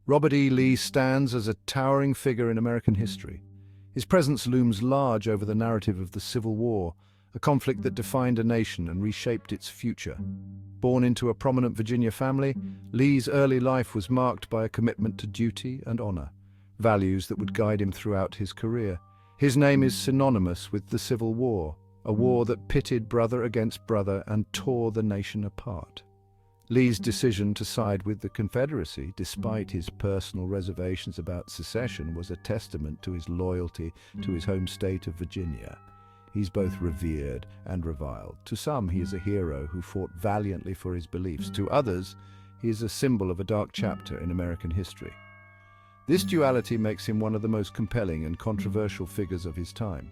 Robert E. Lee stands as a towering figure in American history. His presence looms large over the narrative of the Civil War, a conflict that defined a nation and reshaped its future. Born into a prominent Virginia family, Lee's early life was marked by a commitment to duty and honor, values that would guide him throughout his career. His name is synonymous with the Civil War, a war that pitted brother against brother and tore the nation apart. Lee's decision to side with the Confederacy, despite his personal reservations about secession, was a testament to his loyalty to his home state of Virginia. He's both revered and reviled. To some, he is a hero who fought valiantly for his beliefs. To others, he is a symbol of a dark chapter in American history. This duality makes him one of the most compelling and controversial figures of his time.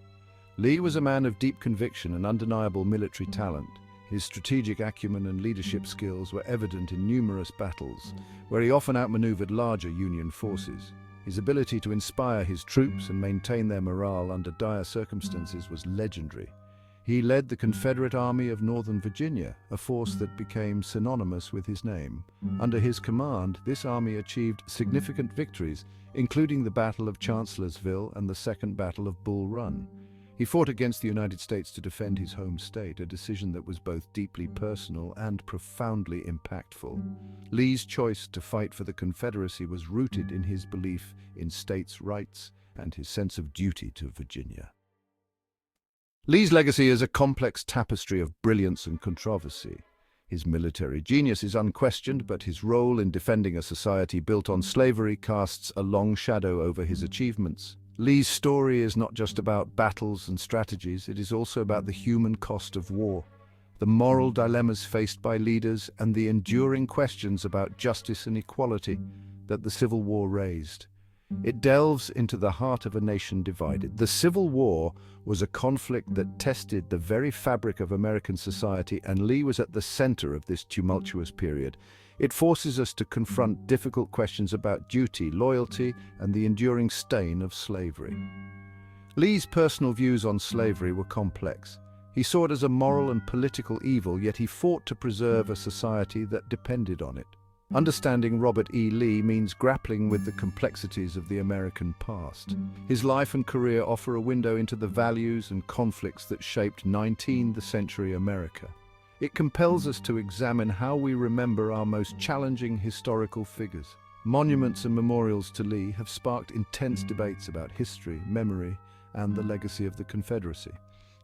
Lee was a man of deep conviction and undeniable military talent. His strategic acumen and leadership skills were evident in numerous battles, where he often outmaneuvered larger Union forces. His ability to inspire his troops and maintain their morale under dire circumstances was legendary. He led the Confederate Army of Northern Virginia, a force that became synonymous with his name. Under his command, this army achieved significant victories, including the Battle of Chancellorsville and the Second Battle of Bull Run. He fought against the United States to defend his home state, a decision that was both deeply personal and profoundly impactful. Lee's choice to fight for the Confederacy was rooted in his belief in states' rights and his sense of duty to Virginia. Lee's legacy is a complex tapestry of brilliance and controversy. His military genius is unquestioned, but his role in defending a society built on slavery casts a long shadow over his achievements. Lee's story is not just about battles and strategies, it is also about the human cost of war, the moral dilemmas faced by leaders, and the enduring questions about justice and equality that the Civil War raised. It delves into the heart of a nation divided. The Civil War was a conflict that tested the very fabric of American society, and Lee was at the center of this tumultuous period. It forces us to confront difficult questions about duty, loyalty, and the enduring stain of slavery. Lee's personal views on slavery were complex. He saw it as a moral and political evil, yet he fought to preserve a society that depended on it. Understanding Robert E. Lee means grappling with the complexities of the American past. His life and career offer a window into the values and conflicts that shaped 19th century America. It compels us to examine how we remember our most challenging historical figures. Monuments and memorials to Lee have sparked intense debates about history, memory, and the legacy of the Confederacy.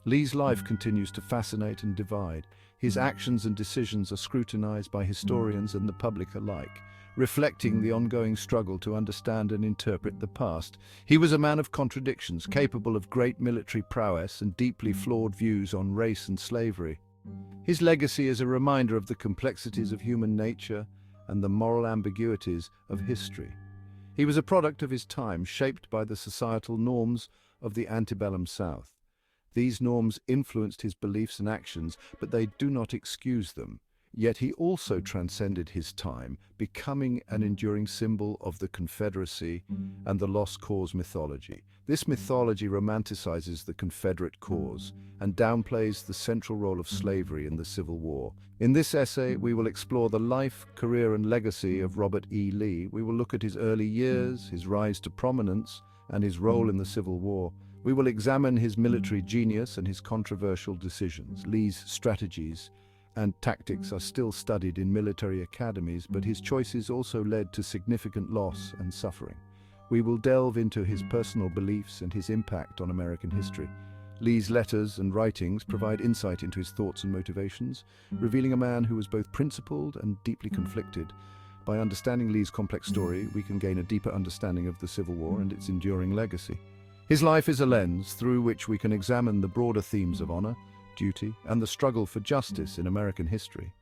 Lee's life continues to fascinate and divide. His actions and decisions are scrutinized by historians and the public alike, reflecting the ongoing struggle to understand and interpret the past. He was a man of contradictions, capable of great military prowess and deeply flawed views on race and slavery. His legacy is a reminder of the complexities of human nature and the moral ambiguities of history. He was a product of his time, shaped by the societal norms of the antebellum South. These norms influenced his beliefs and actions, but they do not excuse them. Yet he also transcended his time, becoming an enduring symbol of the Confederacy and the lost cause mythology. This mythology romanticizes the Confederate cause and downplays the central role of slavery in the Civil War. In this essay, we will explore the life, career, and legacy of Robert E. Lee. We will look at his early years, his rise to prominence, and his role in the Civil War. We will examine his military genius and his controversial decisions. Lee's strategies and tactics are still studied in military academies, but his choices also led to significant loss and suffering. We will delve into his personal beliefs and his impact on American history. Lee's letters and writings provide insight into his thoughts and motivations, revealing a man who was both principled and deeply conflicted. By understanding Lee's complex story, we can gain a deeper understanding of the Civil War and its enduring legacy. His life is a lens through which we can examine the broader themes of honor, duty, and the struggle for justice in American history.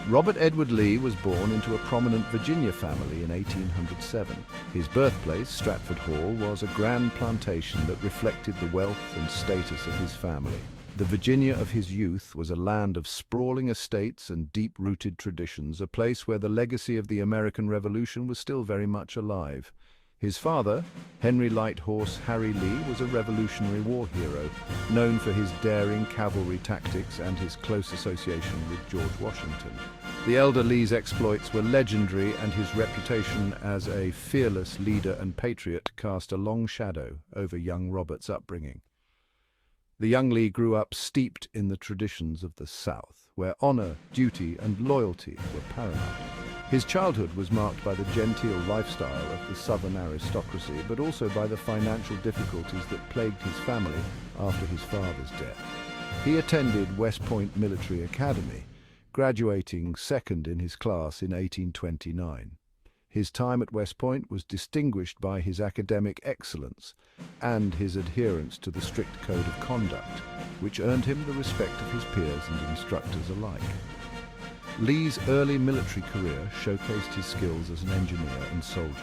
Robert Edward Lee was born into a prominent Virginia family in 1807. His birthplace, Stratford Hall, was a grand plantation that reflected the wealth and status of his family. The Virginia of his youth was a land of sprawling estates and deep-rooted traditions, a place where the legacy of the American Revolution was still very much alive. His father, Henry Light Horse Harry Lee, was a Revolutionary War hero, known for his daring cavalry tactics and his close association with George Washington. The elder Lee's exploits were legendary, and his reputation as a fearless leader and patriot cast a long shadow over young Robert's upbringing. The young Lee grew up steeped in the traditions of the South, where honor, duty, and loyalty were paramount. His childhood was marked by the genteel lifestyle of the Southern aristocracy, but also by the financial difficulties that plagued his family after his father's death. He attended West Point Military Academy, graduating second in his class in 1829. His time at West Point was distinguished by his academic excellence and his adherence to the strict code of conduct, which earned him the respect of his peers and instructors alike. Lee's early military career showcased his skills as an engineer and soldier.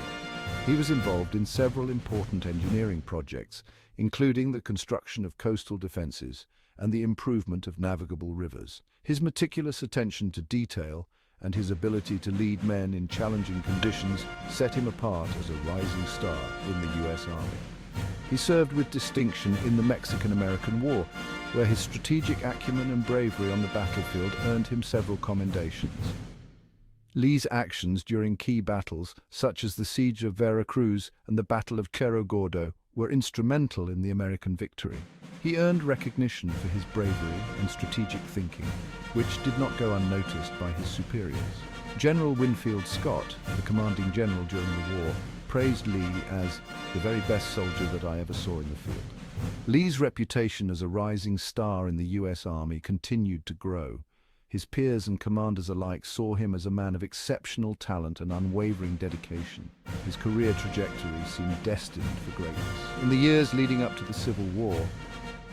He was involved in several important engineering projects, including the construction of coastal defenses and the improvement of navigable rivers. His meticulous attention to detail and his ability to lead men in challenging conditions set him apart as a rising star in the U.S. Army. He served with distinction in the Mexican-American War, where his strategic acumen and bravery on the battlefield earned him several commendations. Lee's actions during key battles, such as the Siege of Veracruz and the Battle of Cerro Gordo, were instrumental in the American victory. He earned recognition for his bravery and strategic thinking, which did not go unnoticed by his superiors. General Winfield Scott, the commanding general during the war, praised Lee as the very best soldier that I ever saw in the field. Lee's reputation as a rising star in the U.S. Army continued to grow. His peers and commanders alike saw him as a man of exceptional talent and unwavering dedication. His career trajectory seemed destined for greatness. In the years leading up to the Civil War,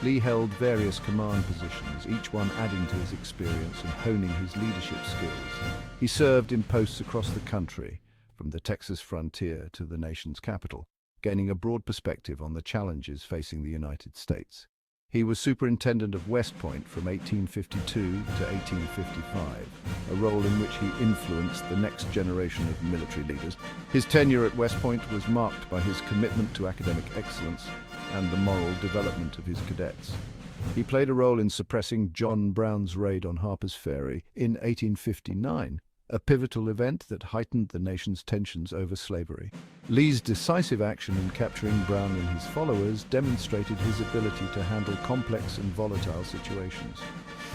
Lee held various command positions, each one adding to his experience and honing his leadership skills. He served in posts across the country, from the Texas frontier to the nation's capital, gaining a broad perspective on the challenges facing the United States. He was superintendent of West Point from 1852 to 1855, a role in which he influenced the next generation of military leaders. His tenure at West Point was marked by his commitment to academic excellence and the moral development of his cadets. He played a role in suppressing John Brown's raid on Harper's Ferry in 1859, a pivotal event that heightened the nation's tensions over slavery. Lee's decisive action in capturing Brown and his followers demonstrated his ability to handle complex and volatile situations.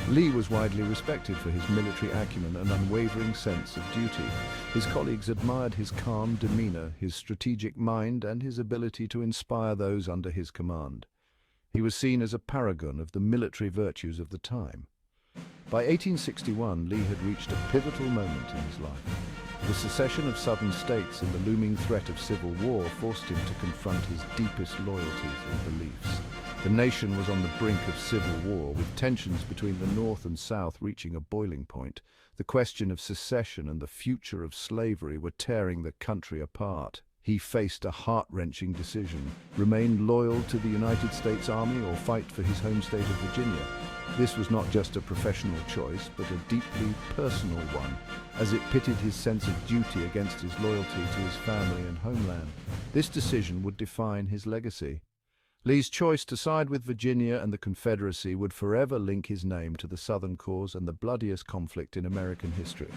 Lee was widely respected for his military acumen and unwavering sense of duty. His colleagues admired his calm demeanor, his strategic mind, and his ability to inspire those under his command. He was seen as a paragon of the military virtues of the time. By 1861, Lee had reached a pivotal moment in his life. The secession of southern states and the looming threat of civil war forced him to confront his deepest loyalties and beliefs. The nation was on the brink of civil war, with tensions between the North and South reaching a boiling point. The question of secession and the future of slavery were tearing the country apart. He faced a heart-wrenching decision: remain loyal to the United States Army or fight for his home state of Virginia. This was not just a professional choice, but a deeply personal one, as it pitted his sense of duty against his loyalty to his family and homeland. This decision would define his legacy. Lee's choice to side with Virginia and the Confederacy would forever link his name to the Southern cause and the bloodiest conflict in American history.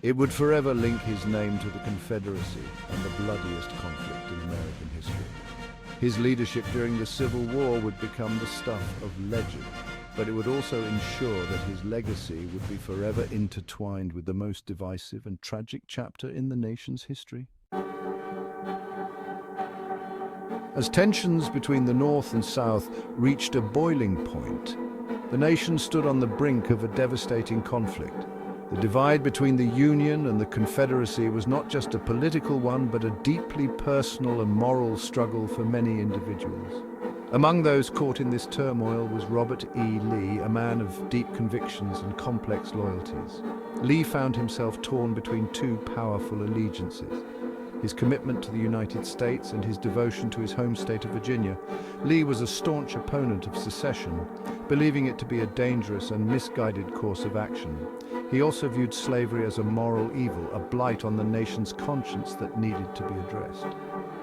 It would forever link his name to the Confederacy and the bloodiest conflict in American history. His leadership during the Civil War would become the stuff of legend, but it would also ensure that his legacy would be forever intertwined with the most divisive and tragic chapter in the nation's history. As tensions between the North and South reached a boiling point, the nation stood on the brink of a devastating conflict. The divide between the Union and the Confederacy was not just a political one, but a deeply personal and moral struggle for many individuals. Among those caught in this turmoil was Robert E. Lee, a man of deep convictions and complex loyalties. Lee found himself torn between two powerful allegiances. his commitment to the United States, and his devotion to his home state of Virginia, Lee was a staunch opponent of secession, believing it to be a dangerous and misguided course of action. He also viewed slavery as a moral evil, a blight on the nation's conscience that needed to be addressed.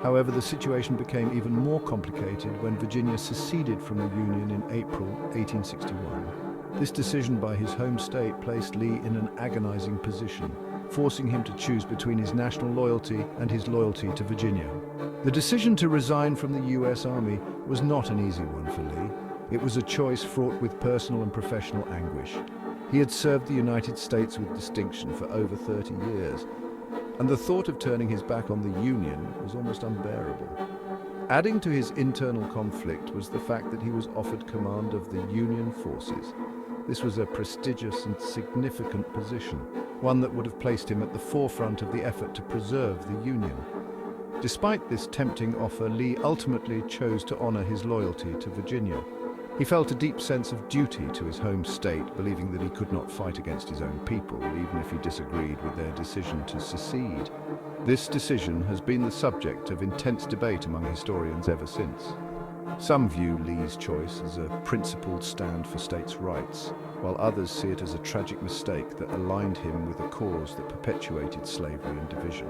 However, the situation became even more complicated when Virginia seceded from the Union in April 1861. This decision by his home state placed Lee in an agonizing position, forcing him to choose between his national loyalty and his loyalty to Virginia. The decision to resign from the U.S. Army was not an easy one for Lee. It was a choice fraught with personal and professional anguish. He had served the United States with distinction for over 30 years, and the thought of turning his back on the Union was almost unbearable. Adding to his internal conflict was the fact that he was offered command of the Union forces. This was a prestigious and significant position, one that would have placed him at the forefront of the effort to preserve the Union. Despite this tempting offer, Lee ultimately chose to honor his loyalty to Virginia. He felt a deep sense of duty to his home state, believing that he could not fight against his own people, even if he disagreed with their decision to secede. This decision has been the subject of intense debate among historians ever since. Some view Lee's choice as a principled stand for states' rights, while others see it as a tragic mistake that aligned him with a cause that perpetuated slavery and division.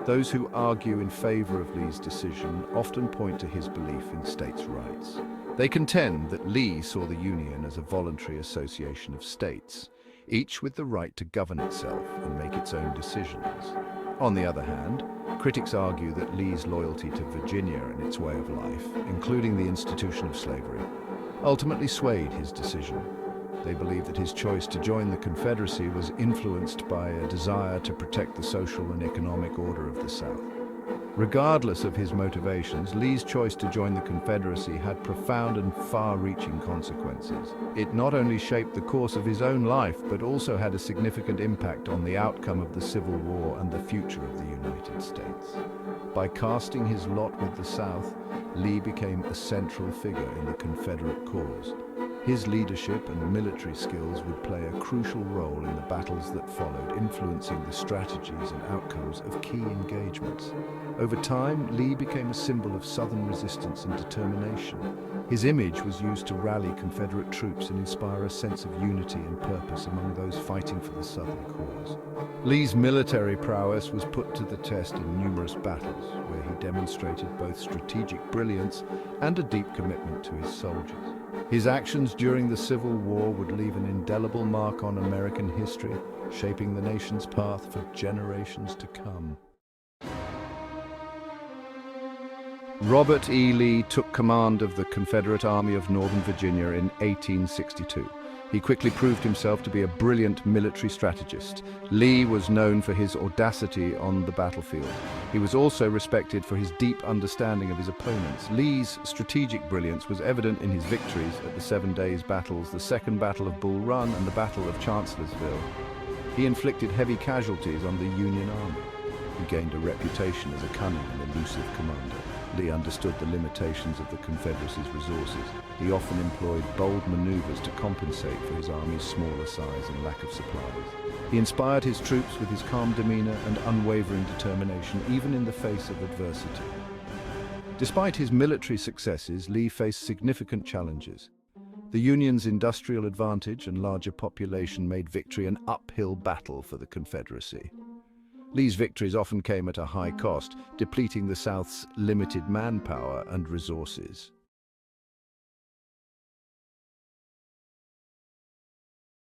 Those who argue in favor of Lee's decision often point to his belief in states' rights. They contend that Lee saw the Union as a voluntary association of states, each with the right to govern itself and make its own decisions. On the other hand, critics argue that Lee's loyalty to Virginia and its way of life, including the institution of slavery, ultimately swayed his decision. They believe that his choice to join the Confederacy was influenced by a desire to protect the social and economic order of the South. Regardless of his motivations, Lee's choice to join the Confederacy had profound and far-reaching consequences. It not only shaped the course of his own life, but also had a significant impact on the outcome of the Civil War and the future of the United States. By casting his lot with the South, Lee became a central figure in the Confederate cause. His leadership and military skills would play a crucial role in the battles that followed, influencing the strategies and outcomes of key engagements. Over time, Lee became a symbol of Southern resistance and determination. His image was used to rally Confederate troops and inspire a sense of unity and purpose among those fighting for the Southern cause. Lee's military prowess was put to the test in numerous battles, where he demonstrated both strategic brilliance and a deep commitment to his soldiers. His actions during the Civil War would leave an indelible mark on American history, shaping the nation's path for generations to come. Robert E. Lee took command of the Confederate Army of Northern Virginia in 1862. He quickly proved himself to be a brilliant military strategist. Lee was known for his audacity on the battlefield. He was also respected for his deep understanding of his opponents. Lee's strategic brilliance was evident in his victories at the 7 Days Battles, the Second Battle of Bull Run, and the Battle of Chancellorsville. He inflicted heavy casualties on the Union Army. He gained a reputation as a cunning and elusive commander. Lee understood the limitations of the Confederacy's resources. He often employed bold maneuvers to compensate for his army's smaller size and lack of supplies. He inspired his troops with his calm demeanor and unwavering determination, even in the face of adversity. Despite his military successes, Lee faced significant challenges. The Union's industrial advantage and larger population made victory an uphill battle for the Confederacy. Lee's victories often came at a high cost, depleting the South's limited manpower and resources.